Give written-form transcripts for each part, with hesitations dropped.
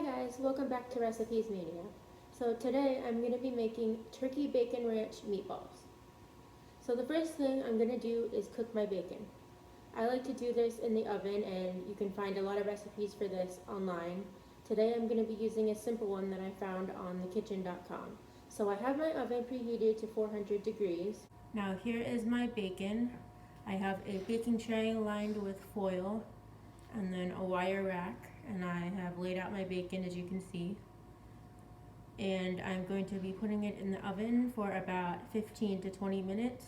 Hi guys, welcome back to Recipes Mania. So today I'm going to be making turkey bacon ranch meatballs. So the first thing I'm going to do is cook my bacon. I like to do this in the oven and you can find a lot of recipes for this online. Today I'm going to be using a simple one that I found on thekitchen.com. So I have my oven preheated to 400 degrees. Now here is my bacon. I have a baking tray lined with foil and then a wire rack, and I have laid out my bacon as you can see, and I'm going to be putting it in the oven for about 15 to 20 minutes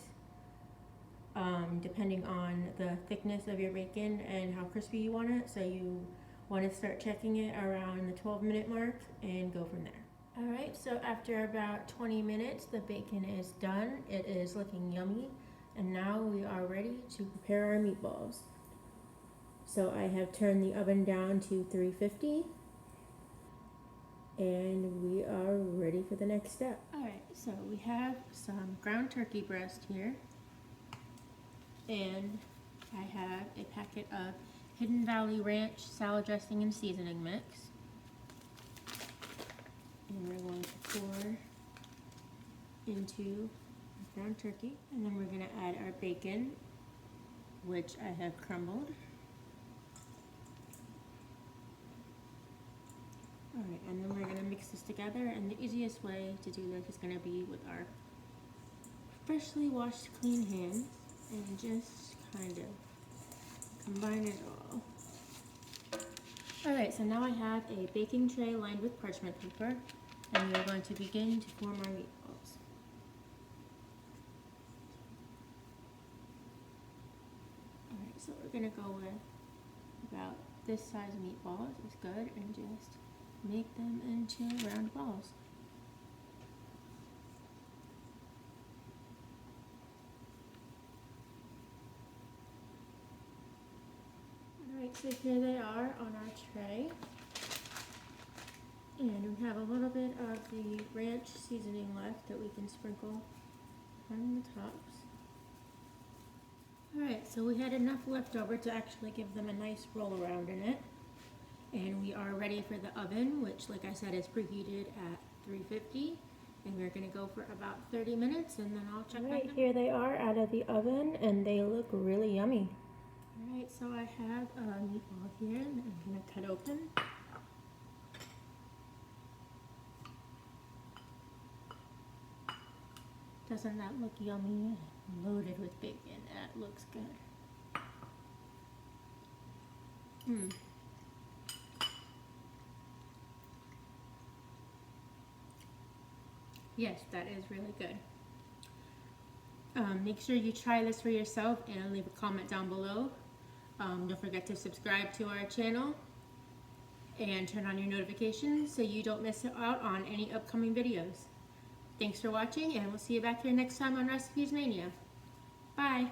depending on the thickness of your bacon and how crispy you want it. So you want to start checking it around the 12-minute mark and go from there. Alright, so after about 20 minutes the bacon is done. It is looking yummy, and now we are ready to prepare our meatballs. So I have turned the oven down to 350 and we are ready for the next step. Alright, so we have some ground turkey breast here, and I have a packet of Hidden Valley Ranch salad dressing and seasoning mix. And we're going to pour into the ground turkey, and then we're going to add our bacon, which I have crumbled. Alright, and then we're going to mix this together, and the easiest way to do this is going to be with our freshly washed clean hands and just kind of combine it all. Alright, so now I have a baking tray lined with parchment paper, and we are going to begin to form our meatballs. Alright, so we're going to go with about this size meatball is good, and just make them into round balls. Alright, so here they are on our tray. And we have a little bit of the ranch seasoning left that we can sprinkle on the tops. Alright, so we had enough left over to actually give them a nice roll around in it. And we are ready for the oven, which, like I said, is preheated at 350. And we're going to go for about 30 minutes, and then I'll check back in. Alright, here they are out of the oven, and they look really yummy. Alright, so I have a meatball here that I'm going to cut open. Doesn't that look yummy? Loaded with bacon. That looks good. Yes, that is really good. Make sure you try this for yourself and leave a comment down below. Don't forget to subscribe to our channel and turn on your notifications so you don't miss out on any upcoming videos. Thanks for watching, and we'll see you back here next time on Recipes Mania. Bye!